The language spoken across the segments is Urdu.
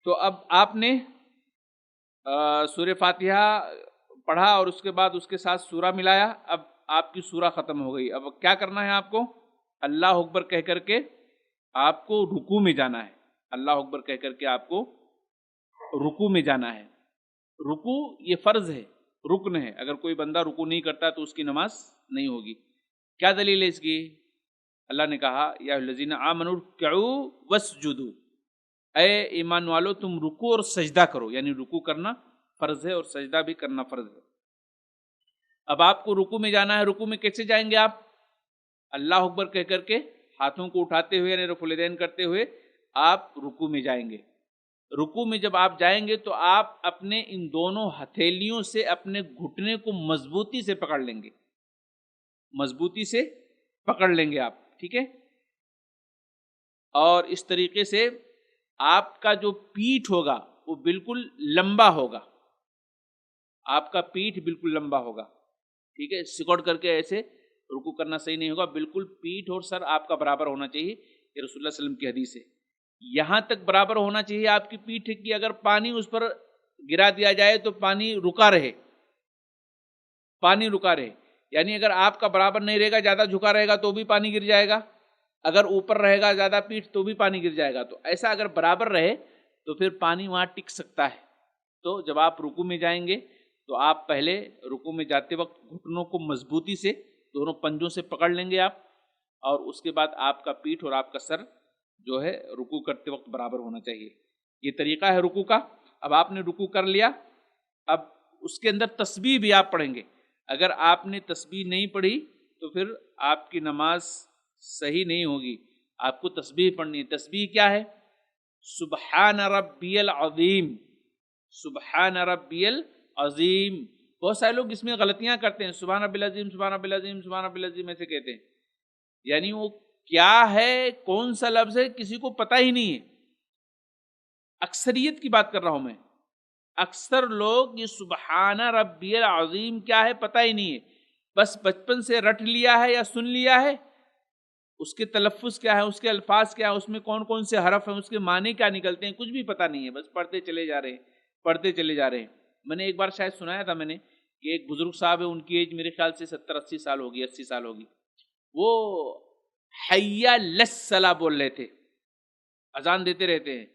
تو اب آپ نے سورہ فاتحہ پڑھا اور اس کے بعد اس کے ساتھ سورہ ملایا، اب آپ کی سورہ ختم ہو گئی۔ اب کیا کرنا ہے آپ کو؟ اللہ اکبر کہہ کر کے آپ کو رکوع میں جانا ہے۔ اللہ اکبر کہہ کر کے آپ کو رکوع میں جانا ہے۔ رکوع یہ فرض ہے، رکن ہے، اگر کوئی بندہ رکوع نہیں کرتا تو اس کی نماز نہیں ہوگی۔ کیا دلیل ہے اس کی؟ اللہ نے کہا یا الذین آمنوا ارکعوا واسجدوا، اے ایمان والو تم رکوع اور سجدہ کرو، یعنی رکوع کرنا فرض ہے اور سجدہ بھی کرنا فرض ہے۔ اب آپ کو رکوع میں جانا ہے، رکوع میں کیسے جائیں گے آپ؟ اللہ اکبر کہہ کر کے ہاتھوں کو اٹھاتے ہوئے یعنی رفع الیدین کرتے ہوئے آپ رکوع میں جائیں گے۔ رکوع میں جب آپ جائیں گے تو آپ اپنے ان دونوں ہتھیلیوں سے اپنے گھٹنے کو مضبوطی سے پکڑ لیں گے، مضبوطی سے پکڑ لیں گے آپ، ٹھیک ہے؟ اور اس طریقے سے آپ کا جو پیٹھ ہوگا وہ بالکل لمبا ہوگا، آپ کا پیٹھ بالکل لمبا ہوگا، ٹھیک ہے؟ سکڑ کر کے ایسے رکوع کرنا صحیح نہیں ہوگا، بالکل پیٹھ اور سر آپ کا برابر ہونا چاہیے، یہ رسول اللہ صلی اللہ علیہ وسلم کی حدیث ہے۔ یہاں تک برابر ہونا چاہیے آپ کی پیٹھ کی اگر پانی اس پر گرا دیا جائے تو پانی رکا رہے، پانی رکا رہے، یعنی اگر آپ کا برابر نہیں رہے گا، زیادہ جھکا رہے گا تو بھی پانی گر جائے گا، اگر اوپر رہے گا زیادہ پیٹھ تو بھی پانی گر جائے گا۔ تو ایسا اگر برابر رہے تو پھر پانی وہاں ٹک سکتا ہے۔ تو جب آپ رکوع میں جائیں گے تو آپ پہلے رکوع میں جاتے وقت گھٹنوں کو مضبوطی سے دونوں پنجوں سے پکڑ لیں گے آپ، اور اس کے بعد آپ کا پیٹھ اور آپ کا سر جو ہے رکوع کرتے وقت برابر ہونا چاہیے۔ یہ طریقہ ہے رکوع کا۔ اب آپ نے رکوع کر لیا، اب اس کے اندر تسبیح بھی آپ پڑھیں گے۔ اگر آپ نے تسبیح نہیں پڑھی تو پھر آپ کی نماز صحیح نہیں ہوگی، آپ کو تسبیح پڑھنی ہے۔ تسبیح کیا ہے؟ سبحان ربی العظیم، سبحان ربی العظیم۔ بہت سارے لوگ اس میں غلطیاں کرتے ہیں، سبحان ربی العظیم، سبحان ربی العظیم، سبحان ربی العظیم ایسے کہتے ہیں، یعنی وہ کیا ہے، کون سا لفظ ہے، کسی کو پتہ ہی نہیں ہے۔ اکثریت کی بات کر رہا ہوں میں، اکثر لوگ یہ سبحان ربی العظیم کیا ہے پتہ ہی نہیں ہے، بس بچپن سے رٹ لیا ہے یا سن لیا ہے، اس کے تلفظ کیا ہے، اس کے الفاظ کیا ہے، اس میں کون کون سے حرف ہیں، اس کے معنی کیا نکلتے ہیں، کچھ بھی پتہ نہیں ہے، بس پڑھتے چلے جا رہے ہیں، پڑھتے چلے جا رہے ہیں۔ میں نے ایک بار شاید سنایا تھا میں نے کہ ایک بزرگ صاحب ہے، ان کی ایج میرے خیال سے 70-80 سال ہوگی، 80 سال ہوگی، وہ حیا للصلاۃ بول رہے تھے، اذان دیتے رہتے ہیں،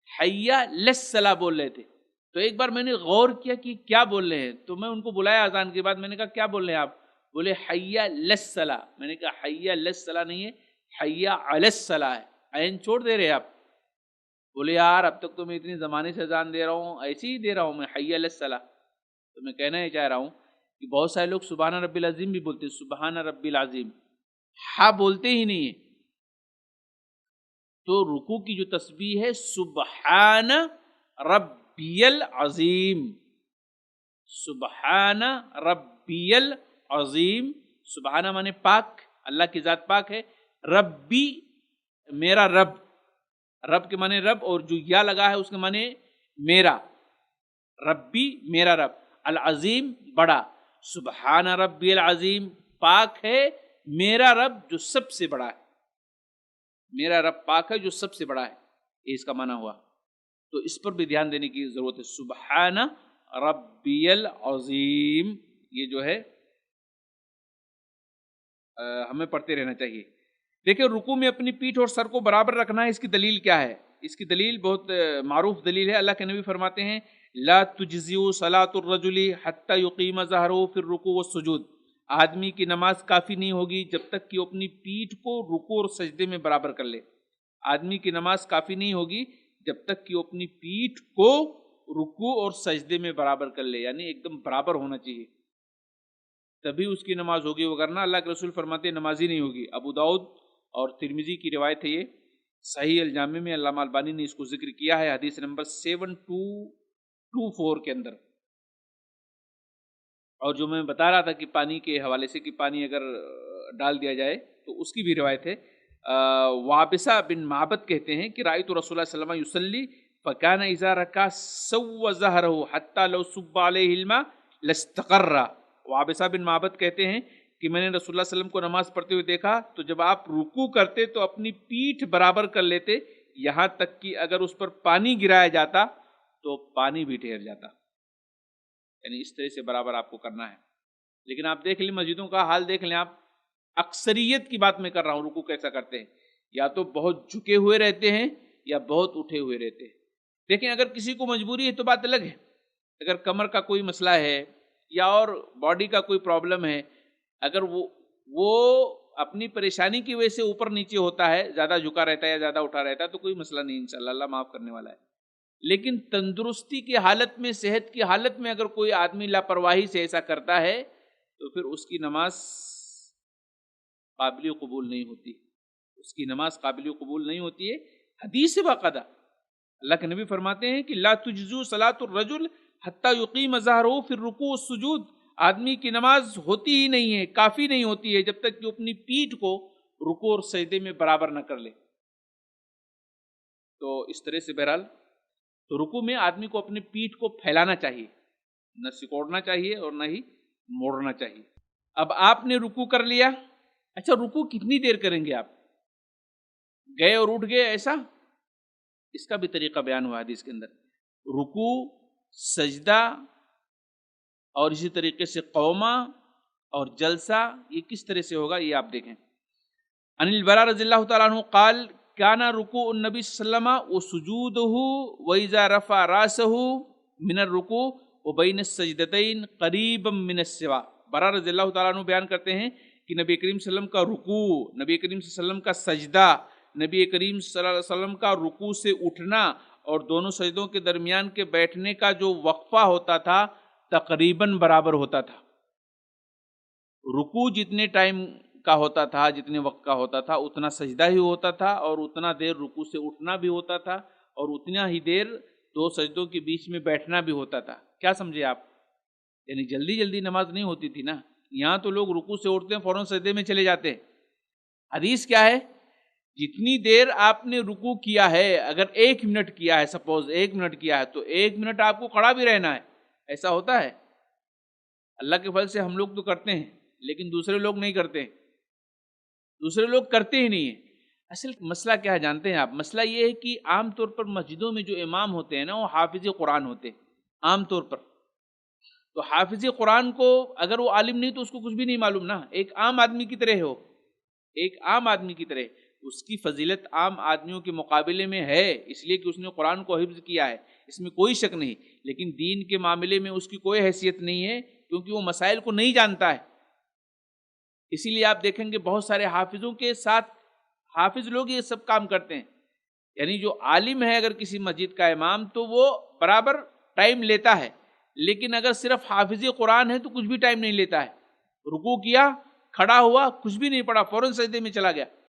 حیا للصلاۃ بول رہے تھے۔ تو ایک بار میں نے غور کیا کہ کیا بول رہے ہیں، تو میں ان کو بلایا اذان کے بعد، میں نے کہا کیا بول رہے ہیں آپ؟ بولے حیا للصلاۃ۔ میں نے کہا حیا للصلاۃ نہیں ہے، حیا علی الصلاۃ ہے، عین چھوڑ دے رہے آپ؟ بولے یار اب تک تو میں اتنی زمانے سے اذان دے رہا ہوں، ایسے ہی دے رہا ہوں میں، حیا للصلاۃ۔ تو میں کہنا یہ چاہ رہا ہوں کہ بہت سارے لوگ سبحان ربی العظیم بھی بولتے ہیں، سبحان ربی العظیم، ہاں بولتے ہی نہیں ہے۔ تو رکوع کی جو تسبیح ہے سبحان ربی العظیم، سبحان ربی العظیم، سبحانہ مانے پاک، اللہ کی ذات پاک ہے، ربی میرا رب، رب کے معنی رب، اور جو یا لگا ہے اس کے معنی میرا، ربی میرا رب، العظیم بڑا، سبحان ربی العظیم پاک ہے میرا رب جو سب سے بڑا ہے، میرا رب پاک ہے جو سب سے بڑا ہے، یہ اس کا معنی ہوا۔ تو اس پر بھی دھیان دینے کی ضرورت ہے، سبحان ربی العظیم، یہ جو ہے ہمیں پڑھتے رہنا چاہیے۔ دیکھیں رکوع میں اپنی پیٹھ اور سر کو برابر رکھنا ہے، اس کی دلیل کیا ہے؟ اس کی دلیل بہت معروف دلیل ہے، اللہ کے نبی فرماتے ہیں لا تجزئ صلاۃ الرجل حتی یقیم ظہرہ فی الرکوع والسجود، آدمی کی نماز کافی نہیں ہوگی جب تک کہ وہ اپنی پیٹھ کو رکوع اور سجدے میں برابر کر لے۔ آدمی کی نماز کافی نہیں ہوگی جب تک کہ وہ اپنی پیٹھ کو رکوع اور سجدے میں برابر کر لے، یعنی ایک دم برابر ہونا چاہیے، تبھی اس کی نماز ہوگی، وگرنہ اللہ کے رسول فرماتے ہیں نماز ہی نہیں ہوگی۔ ابو داؤد اور ترمذی کی روایت ہے، یہ صحیح الجامع میں علامہ البانی نے اس کو ذکر کیا ہے، حدیث نمبر 7224 کے اندر۔ اور جو میں بتا رہا تھا کہ پانی کے حوالے سے کہ پانی اگر ڈال دیا جائے تو اس کی بھی روایت ہے، وابسہ بن معبد کہتے ہیں کہ رأیت رسول اللہ صلی اللہ علیہ وسلم یصلی فکان اذا رکع سوى ظہرہ حتی لو صب علیہ الماء لاستقر۔ وابسہ بن معبد کہتے ہیں کہ میں نے رسول اللہ صلی اللہ علیہ وسلم کو نماز پڑھتے ہوئے دیکھا تو جب آپ رکوع کرتے تو اپنی پیٹھ برابر کر لیتے یہاں تک کہ اگر اس پر پانی گرایا جاتا تو پانی بھی ٹھہر جاتا، یعنی اس طرح سے برابر آپ کو کرنا ہے۔ لیکن آپ دیکھ لیں مسجدوں کا حال دیکھ لیں آپ، اکثریت کی بات میں کر رہا ہوں، رکوع کیسا کرتے ہیں، یا تو بہت جھکے ہوئے رہتے ہیں یا بہت اٹھے ہوئے رہتے ہیں۔ دیکھیں اگر کسی کو مجبوری ہے تو بات الگ ہے، اگر کمر کا کوئی مسئلہ ہے یا اور باڈی کا کوئی پرابلم ہے، اگر وہ اپنی پریشانی کی وجہ سے اوپر نیچے ہوتا ہے، زیادہ جھکا رہتا ہے یا زیادہ اٹھا رہتا ہے، تو کوئی مسئلہ نہیں، انشاءاللہ اللہ معاف کرنے والا ہے۔ لیکن تندرستی کی حالت میں، صحت کی حالت میں اگر کوئی آدمی لاپرواہی سے ایسا کرتا ہے تو پھر اس کی نماز قابل قبول نہیں ہوتی، اس کی نماز قابل قبول نہیں ہوتی ہے۔ حدیث سے باقاعدہ اللہ کے نبی فرماتے ہیں کہ لا تجزو صلاۃ الرجل حتی یقیم ظہرہ فی الرکوع والسجود، آدمی کی نماز ہوتی ہی نہیں ہے، کافی نہیں ہوتی ہے جب تک کہ اپنی پیٹھ کو رکوع اور سجدے میں برابر نہ کر لے۔ تو اس طرح سے بہرحال تو رکوع میں آدمی کو اپنی پیٹھ کو پھیلانا چاہیے، نہ سکوڑنا چاہیے اور نہ ہی موڑنا چاہیے۔ اب آپ نے رکوع کر لیا، اچھا رکوع کتنی دیر کریں گے آپ؟ گئے اور اٹھ گئے ایسا؟ اس کا بھی طریقہ بیان ہوا حدیث کے اندر، رکوع، سجدہ اور اسی طریقے سے قومہ اور جلسہ، یہ کس طرح سے ہوگا یہ آپ دیکھیں۔ عن البراء رضی اللہ تعالیٰ عنہ قال کان رکوع النبی صلی اللہ علیہ وسلم وسجودہ واذا رفع راسہ من الرکوع وبین السجدتین قریبا من السوا۔ براء رضی اللہ تعالیٰ عنہ بیان کرتے ہیں کہ نبی کریم صلی اللہ علیہ وسلم کا رکوع، نبی کریم صلی اللہ علیہ وسلم کا سجدہ، نبی کریم صلی اللہ علیہ وسلم کا رکوع سے اٹھنا اور دونوں سجدوں کے درمیان کے بیٹھنے کا جو وقفہ ہوتا تھا تقریباً برابر ہوتا تھا۔ رکوع جتنے ٹائم کا ہوتا تھا، جتنے وقت کا ہوتا تھا، اتنا سجدہ ہی ہوتا تھا اور اتنا دیر رکوع سے اٹھنا بھی ہوتا تھا اور اتنا ہی دیر دو سجدوں کے بیچ میں بیٹھنا بھی ہوتا تھا۔ کیا سمجھے آپ؟ یعنی جلدی جلدی نماز نہیں ہوتی تھی نا، یہاں تو لوگ رکوع سے اٹھتے ہیں فوراً سجدے میں چلے جاتے ہیں۔ حدیث کیا ہے؟ جتنی دیر آپ نے رکوع کیا ہے، اگر 1 منٹ کیا ہے، سپوز 1 منٹ کیا ہے، تو 1 منٹ آپ کو کھڑا بھی رہنا ہے۔ ایسا ہوتا ہے؟ اللہ کے فضل سے ہم لوگ تو کرتے ہیں، لیکن دوسرے لوگ نہیں کرتے ہیں، دوسرے لوگ کرتے ہی نہیں ہیں۔ اصل مسئلہ کیا ہے جانتے ہیں آپ؟ مسئلہ یہ ہے کہ عام طور پر مسجدوں میں جو امام ہوتے ہیں نا، وہ حافظ قرآن ہوتے ہیں عام طور پر۔ تو حافظ قرآن کو اگر وہ عالم نہیں تو اس کو کچھ بھی نہیں معلوم نا، ایک عام آدمی کی طرح ہو، ایک عام آدمی کی طرح، اس کی فضیلت عام آدمیوں کے مقابلے میں ہے، اس لیے کہ اس نے قرآن کو حفظ کیا ہے، اس میں کوئی شک نہیں، لیکن دین کے معاملے میں اس کی کوئی حیثیت نہیں ہے کیونکہ وہ مسائل کو نہیں جانتا ہے۔ اسی لیے آپ دیکھیں گے بہت سارے حافظوں کے ساتھ حافظ لوگ یہ سب کام کرتے ہیں، یعنی جو عالم ہے اگر کسی مسجد کا امام تو وہ برابر ٹائم لیتا ہے، لیکن اگر صرف حافظ قرآن ہے تو کچھ بھی ٹائم نہیں لیتا ہے، رکوع کیا، کھڑا ہوا، کچھ بھی نہیں پڑھا، فوراً سجدے میں چلا گیا۔